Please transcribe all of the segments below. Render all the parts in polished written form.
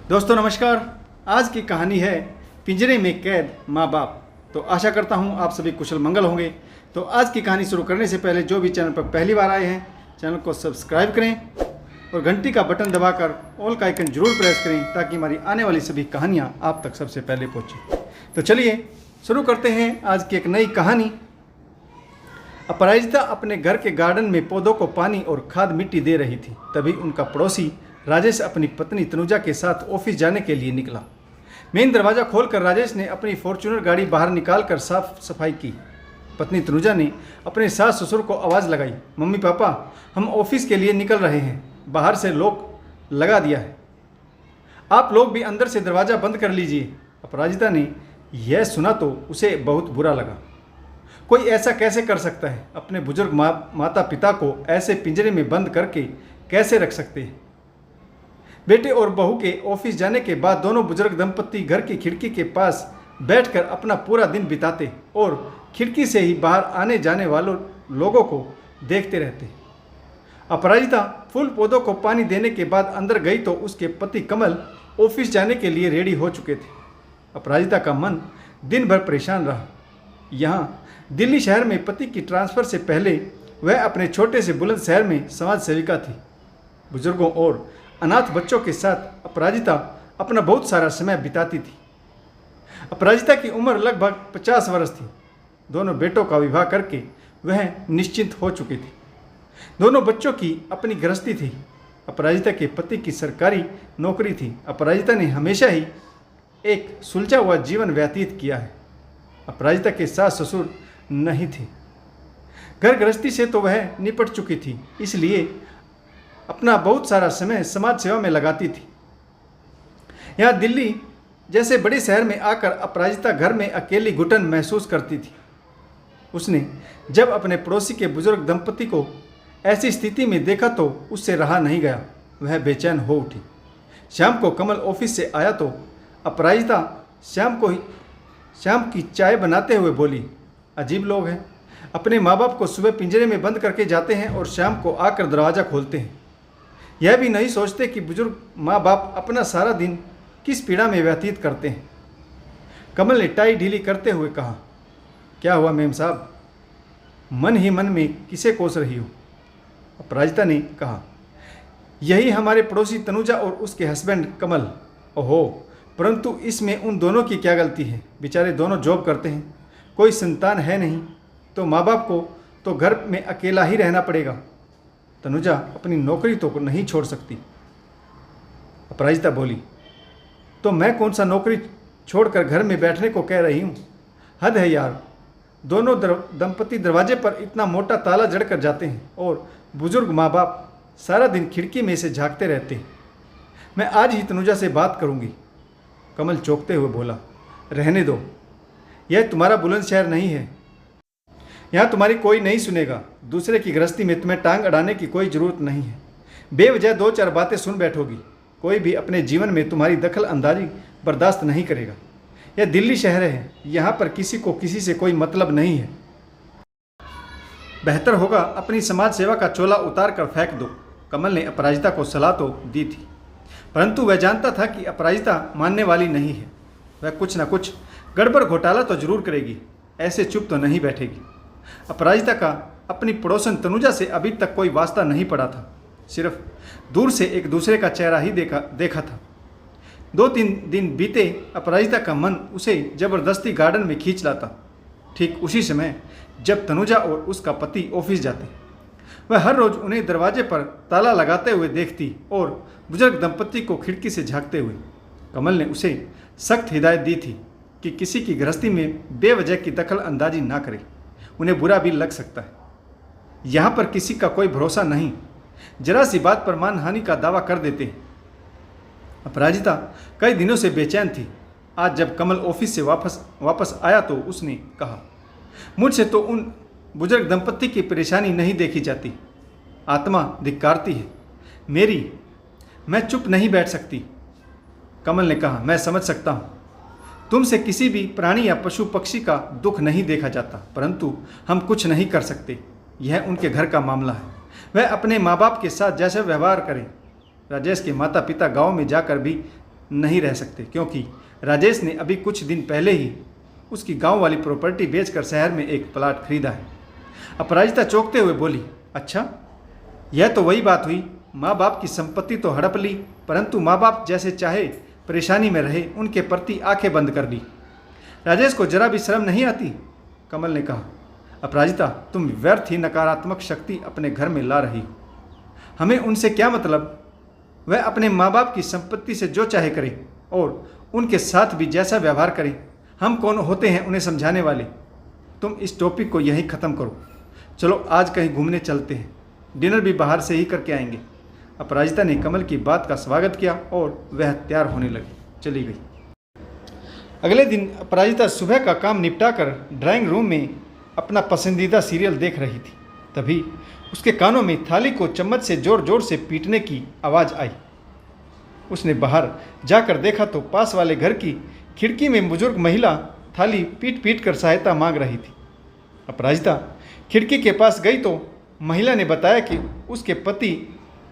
दोस्तों नमस्कार। आज की कहानी है पिंजरे में कैद माँ बाप। तो आशा करता हूँ आप सभी कुशल मंगल होंगे। तो आज की कहानी शुरू करने से पहले जो भी चैनल पर पहली बार आए हैं चैनल को सब्सक्राइब करें और घंटी का बटन दबाकर ऑल का आइकन जरूर प्रेस करें ताकि हमारी आने वाली सभी कहानियाँ आप तक सबसे पहले पहुँचें। तो चलिए शुरू करते हैं आज की एक नई कहानी। अपराजिता अपने घर के गार्डन में पौधों को पानी और खाद मिट्टी दे रही थी। तभी उनका पड़ोसी राजेश अपनी पत्नी तनुजा के साथ ऑफिस जाने के लिए निकला। मेन दरवाज़ा खोलकर राजेश ने अपनी फॉर्च्यूनर गाड़ी बाहर निकालकर साफ सफाई की। पत्नी तनुजा ने अपने सास ससुर को आवाज़ लगाई, मम्मी पापा हम ऑफिस के लिए निकल रहे हैं, बाहर से लॉक लगा दिया है, आप लोग भी अंदर से दरवाज़ा बंद कर लीजिए। अपराजिता ने यह सुना तो उसे बहुत बुरा लगा। कोई ऐसा कैसे कर सकता है? अपने बुजुर्ग माता पिता को ऐसे पिंजरे में बंद करके कैसे रख सकते हैं? बेटे और बहू के ऑफिस जाने के बाद दोनों बुजुर्ग दंपत्ति घर की खिड़की के पास बैठकर अपना पूरा दिन बिताते और खिड़की से ही बाहर आने जाने वालों लोगों को देखते रहते। अपराजिता फूल पौधों को पानी देने के बाद अंदर गई तो उसके पति कमल ऑफिस जाने के लिए रेडी हो चुके थे। अपराजिता का मन दिन भर परेशान रहा। यहाँ दिल्ली शहर में पति की ट्रांसफ़र से पहले वह अपने छोटे से बुलंद शहर में समाज सेविका थी। बुजुर्गों और अनाथ बच्चों के साथ अपराजिता अपना बहुत सारा समय बिताती थी। अपराजिता की उम्र लगभग 50 वर्ष थी। दोनों बेटों का विवाह करके वह निश्चिंत हो चुकी थी। दोनों बच्चों की अपनी गृहस्थी थी। अपराजिता के पति की सरकारी नौकरी थी। अपराजिता ने हमेशा ही एक सुलझा हुआ जीवन व्यतीत किया है। अपराजिता के सास ससुर नहीं थे। घर गृहस्थी से तो वह निपट चुकी थी, इसलिए अपना बहुत सारा समय समाज सेवा में लगाती थी। यहाँ दिल्ली जैसे बड़े शहर में आकर अपराजिता घर में अकेली घुटन महसूस करती थी। उसने जब अपने पड़ोसी के बुजुर्ग दंपति को ऐसी स्थिति में देखा तो उससे रहा नहीं गया। वह बेचैन हो उठी। शाम को कमल ऑफिस से आया तो अपराजिता शाम की चाय बनाते हुए बोली, अजीब लोग हैं, अपने माँ बाप को सुबह पिंजरे में बंद करके जाते हैं और शाम को आकर दरवाज़ा खोलते हैं। यह भी नहीं सोचते कि बुजुर्ग माँ बाप अपना सारा दिन किस पीड़ा में व्यतीत करते हैं। कमल ने टाई ढीली करते हुए कहा, क्या हुआ मेम साहब, मन ही मन में किसे कोस रही हो? अपराजिता ने कहा, यही हमारे पड़ोसी तनुजा और उसके हस्बैंड कमल। ओहो, परंतु इसमें उन दोनों की क्या गलती है? बेचारे दोनों जॉब करते हैं, कोई संतान है नहीं, तो माँ बाप को तो घर में अकेला ही रहना पड़ेगा। तनुजा अपनी नौकरी तो नहीं छोड़ सकती। अपराजिता बोली, तो मैं कौन सा नौकरी छोड़कर घर में बैठने को कह रही हूँ? हद है यार, दोनों दंपति दरवाजे पर इतना मोटा ताला जड़कर जाते हैं और बुजुर्ग माँ बाप सारा दिन खिड़की में से झांकते रहते हैं। मैं आज ही तनुजा से बात करूँगी। कमल चौंकते हुए बोला, रहने दो, यह तुम्हारा बुलंद शहर नहीं है, यहाँ तुम्हारी कोई नहीं सुनेगा। दूसरे की गृहस्थी में तुम्हें टांग अड़ाने की कोई ज़रूरत नहीं है। बेवजह दो चार बातें सुन बैठोगी। कोई भी अपने जीवन में तुम्हारी दखल अंदाजी बर्दाश्त नहीं करेगा। यह दिल्ली शहर है, यहाँ पर किसी को किसी से कोई मतलब नहीं है। बेहतर होगा अपनी समाज सेवा का चोला उतार कर फेंक दो। कमल ने अपराजिता को सलाह तो दी थी, परंतु वह जानता था कि अपराजिता मानने वाली नहीं है। वह कुछ न कुछ गड़बड़ घोटाला तो जरूर करेगी, ऐसे चुप तो नहीं बैठेगी। अपराजिता का अपनी पड़ोसन तनुजा से अभी तक कोई वास्ता नहीं पड़ा था, सिर्फ दूर से एक दूसरे का चेहरा ही देखा था। 2-3 दिन बीते, अपराजिता का मन उसे जबरदस्ती गार्डन में खींच लाता। ठीक उसी समय जब तनुजा और उसका पति ऑफिस जाते, वह हर रोज़ उन्हें दरवाजे पर ताला लगाते हुए देखती और बुजुर्ग दंपति को खिड़की से झांकते हुए। कमल ने उसे सख्त हिदायत दी थी कि किसी की गृहस्थी में बेवजह की दखल अंदाजी ना करे, उन्हें बुरा भी लग सकता है। यहाँ पर किसी का कोई भरोसा नहीं, जरा सी बात पर मानहानि का दावा कर देते हैं। अपराजिता कई दिनों से बेचैन थी। आज जब कमल ऑफिस से वापस आया तो उसने कहा, मुझसे तो उन बुजुर्ग दंपति की परेशानी नहीं देखी जाती, आत्मा धिक्कारती है मेरी, मैं चुप नहीं बैठ सकती। कमल ने कहा, मैं समझ सकता हूँ, तुमसे किसी भी प्राणी या पशु पक्षी का दुख नहीं देखा जाता, परंतु हम कुछ नहीं कर सकते। यह उनके घर का मामला है। वह अपने माँ बाप के साथ जैसे व्यवहार करें। राजेश के माता पिता गांव में जाकर भी नहीं रह सकते, क्योंकि राजेश ने अभी कुछ दिन पहले ही उसकी गांव वाली प्रॉपर्टी बेचकर शहर में एक प्लाट खरीदा है। अपराजिता चौंकते हुए बोली, अच्छा, यह तो वही बात हुई। माँ बाप की संपत्ति तो हड़प ली, परंतु माँ बाप जैसे चाहे परेशानी में रहे उनके प्रति आंखें बंद कर ली। राजेश को जरा भी शर्म नहीं आती? कमल ने कहा, अपराजिता, तुम व्यर्थ ही नकारात्मक शक्ति अपने घर में ला रही हो। हमें उनसे क्या मतलब? वह अपने माँ बाप की संपत्ति से जो चाहे करे और उनके साथ भी जैसा व्यवहार करे। हम कौन होते हैं उन्हें समझाने वाले? तुम इस टॉपिक को यहीं ख़त्म करो। चलो आज कहीं घूमने चलते हैं, डिनर भी बाहर से ही करके आएंगे। अपराजिता ने कमल की बात का स्वागत किया और वह तैयार होने लगी, चली गई। अगले दिन अपराजिता सुबह का काम निपटाकर ड्राइंग रूम में अपना पसंदीदा सीरियल देख रही थी। तभी उसके कानों में थाली को चम्मच से जोर जोर से पीटने की आवाज़ आई। उसने बाहर जाकर देखा तो पास वाले घर की खिड़की में बुजुर्ग महिला थाली पीट पीट कर सहायता मांग रही थी। अपराजिता खिड़की के पास गई तो महिला ने बताया कि उसके पति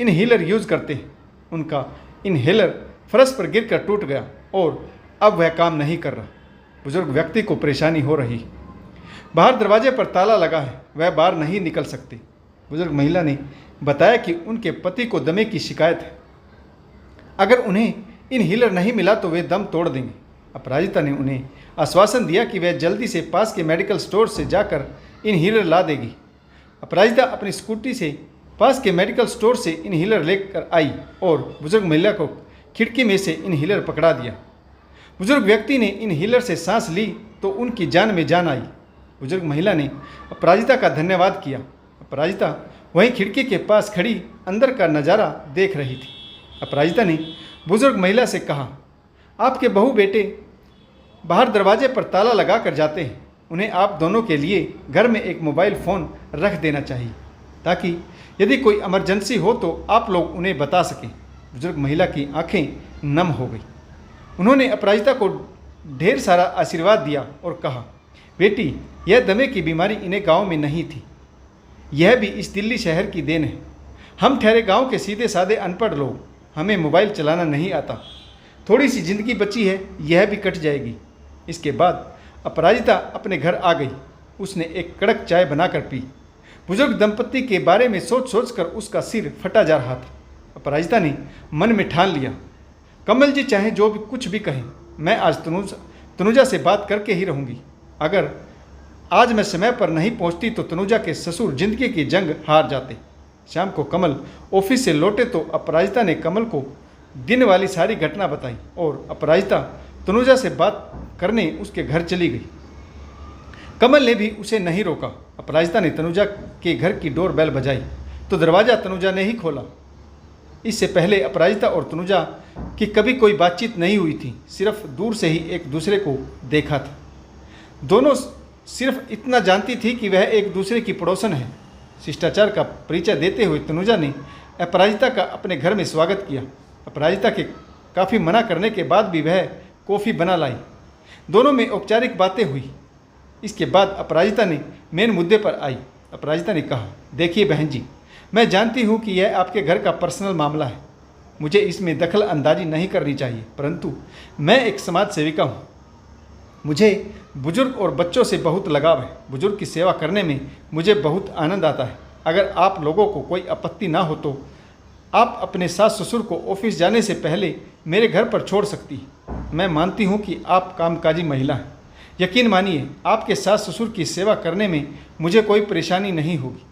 इनहेलर यूज़ करते हैं। उनका इनहेलर फर्श पर गिरकर टूट गया और अब वह काम नहीं कर रहा। बुजुर्ग व्यक्ति को परेशानी हो रही। बाहर दरवाजे पर ताला लगा है, वह बाहर नहीं निकल सकते। बुजुर्ग महिला ने बताया कि उनके पति को दमे की शिकायत है। अगर उन्हें इनहेलर नहीं मिला तो वे दम तोड़ देंगे। अपराजिता ने उन्हें आश्वासन दिया कि वह जल्दी से पास के मेडिकल स्टोर से जाकर इनहेलर ला देगी। अपराजिता अपनी स्कूटी से पास के मेडिकल स्टोर से इनहेलर लेकर आई और बुजुर्ग महिला को खिड़की में से इनहेलर पकड़ा दिया। बुजुर्ग व्यक्ति ने इनहेलर से सांस ली तो उनकी जान में जान आई। बुजुर्ग महिला ने अपराजिता का धन्यवाद किया। अपराजिता वहीं खिड़की के पास खड़ी अंदर का नज़ारा देख रही थी। अपराजिता ने बुजुर्ग महिला से कहा, आपके बहू बेटे बाहर दरवाजे पर ताला लगा कर जाते हैं। उन्हें आप दोनों के लिए घर में एक मोबाइल फ़ोन रख देना चाहिए, ताकि यदि कोई इमरजेंसी हो तो आप लोग उन्हें बता सकें। बुजुर्ग महिला की आंखें नम हो गई। उन्होंने अपराजिता को ढेर सारा आशीर्वाद दिया और कहा, बेटी, यह दमे की बीमारी इन्हें गांव में नहीं थी, यह भी इस दिल्ली शहर की देन है। हम ठहरे गांव के सीधे साधे अनपढ़ लोग, हमें मोबाइल चलाना नहीं आता। थोड़ी सी ज़िंदगी बची है, यह भी कट जाएगी। इसके बाद अपराजिता अपने घर आ गई। उसने एक कड़क चाय बनाकर पी। बुजुर्ग दंपत्ति के बारे में सोच सोच कर उसका सिर फटा जा रहा था। अपराजिता ने मन में ठान लिया, कमल जी चाहे जो भी कुछ भी कहें, मैं आज तनुजा से बात करके ही रहूँगी। अगर आज मैं समय पर नहीं पहुँचती तो तनुजा के ससुर जिंदगी की जंग हार जाते। शाम को कमल ऑफिस से लौटे तो अपराजिता ने कमल को दिन वाली सारी घटना बताई और अपराजिता तनुजा से बात करने उसके घर चली गई। कमल ने भी उसे नहीं रोका। अपराजिता ने तनुजा के घर की डोर बेल बजाई तो दरवाज़ा तनुजा ने ही खोला। इससे पहले अपराजिता और तनुजा की कभी कोई बातचीत नहीं हुई थी, सिर्फ दूर से ही एक दूसरे को देखा था। दोनों सिर्फ इतना जानती थी कि वह एक दूसरे की पड़ोसन है। शिष्टाचार का परिचय देते हुए तनुजा ने अपराजिता का अपने घर में स्वागत किया। अपराजिता के काफ़ी मना करने के बाद भी वह कॉफ़ी बना लाई। दोनों में औपचारिक बातें हुई। इसके बाद अपराजिता ने मेन मुद्दे पर आई। अपराजिता ने कहा, देखिए बहन जी, मैं जानती हूँ कि यह आपके घर का पर्सनल मामला है, मुझे इसमें दखल अंदाजी नहीं करनी चाहिए, परंतु मैं एक समाज सेविका हूँ। मुझे बुजुर्ग और बच्चों से बहुत लगाव है। बुजुर्ग की सेवा करने में मुझे बहुत आनंद आता है। अगर आप लोगों को कोई आपत्ति ना हो तो आप अपने सास ससुर को ऑफिस जाने से पहले मेरे घर पर छोड़ सकती हैं। मैं मानती हूँ कि आप कामकाजी महिला हैं। यकीन मानिए, आपके सास ससुर की सेवा करने में मुझे कोई परेशानी नहीं होगी।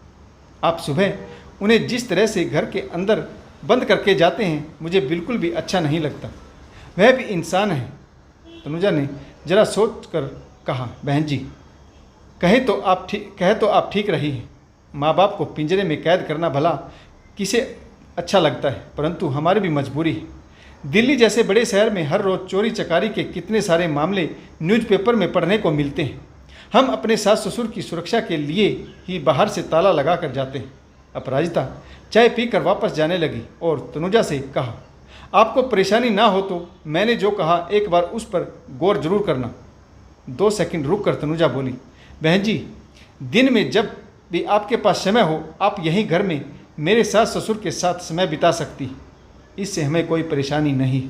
आप सुबह उन्हें जिस तरह से घर के अंदर बंद करके जाते हैं, मुझे बिल्कुल भी अच्छा नहीं लगता। वह भी इंसान है। तनुजा ने जरा सोच कर कहा, बहन जी, कहे तो आप ठीक रही हैं। माँ बाप को पिंजरे में कैद करना भला किसे अच्छा लगता है, परंतु हमारी भी मजबूरी है। दिल्ली जैसे बड़े शहर में हर रोज़ चोरी चकारी के कितने सारे मामले न्यूज़पेपर में पढ़ने को मिलते हैं। हम अपने सास ससुर की सुरक्षा के लिए ही बाहर से ताला लगा कर जाते हैं। अपराजिता चाय पीकर वापस जाने लगी और तनुजा से कहा, आपको परेशानी ना हो तो मैंने जो कहा एक बार उस पर गौर जरूर करना। 2 सेकंड रुक कर तनुजा बोली, बहन जी, दिन में जब भी आपके पास समय हो आप यहीं घर में मेरे सास ससुर के साथ समय बिता सकती हैं। इससे हमें कोई परेशानी नहीं।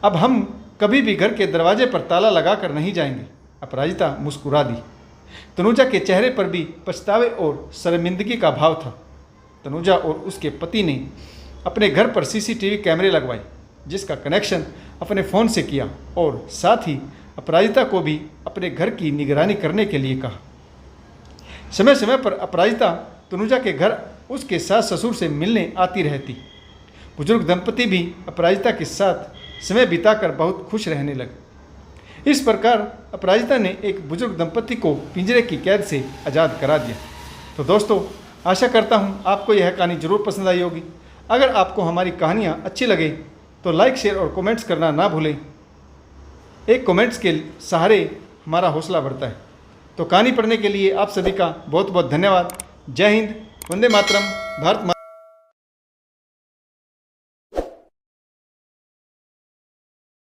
अब हम कभी भी घर के दरवाजे पर ताला लगाकर नहीं जाएंगे। अपराजिता मुस्कुरा दी। तनुजा के चेहरे पर भी पछतावे और शर्मिंदगी का भाव था। तनुजा और उसके पति ने अपने घर पर सीसीटीवी कैमरे लगवाए, जिसका कनेक्शन अपने फ़ोन से किया और साथ ही अपराजिता को भी अपने घर की निगरानी करने के लिए कहा। समय समय पर अपराजिता तनुजा के घर उसके सास ससुर से मिलने आती रहती। बुजुर्ग दंपति भी अपराजिता के साथ समय बिताकर बहुत खुश रहने लगे। इस प्रकार अपराजिता ने एक बुजुर्ग दंपति को पिंजरे की कैद से आज़ाद करा दिया। तो दोस्तों, आशा करता हूँ आपको यह कहानी जरूर पसंद आई होगी। अगर आपको हमारी कहानियाँ अच्छी लगे तो लाइक, शेयर और कमेंट्स करना ना भूलें। एक कमेंट्स के सहारे हमारा हौसला बढ़ता है। तो कहानी पढ़ने के लिए आप सभी का बहुत बहुत धन्यवाद। जय हिंद, वंदे मातरम, भारत माता।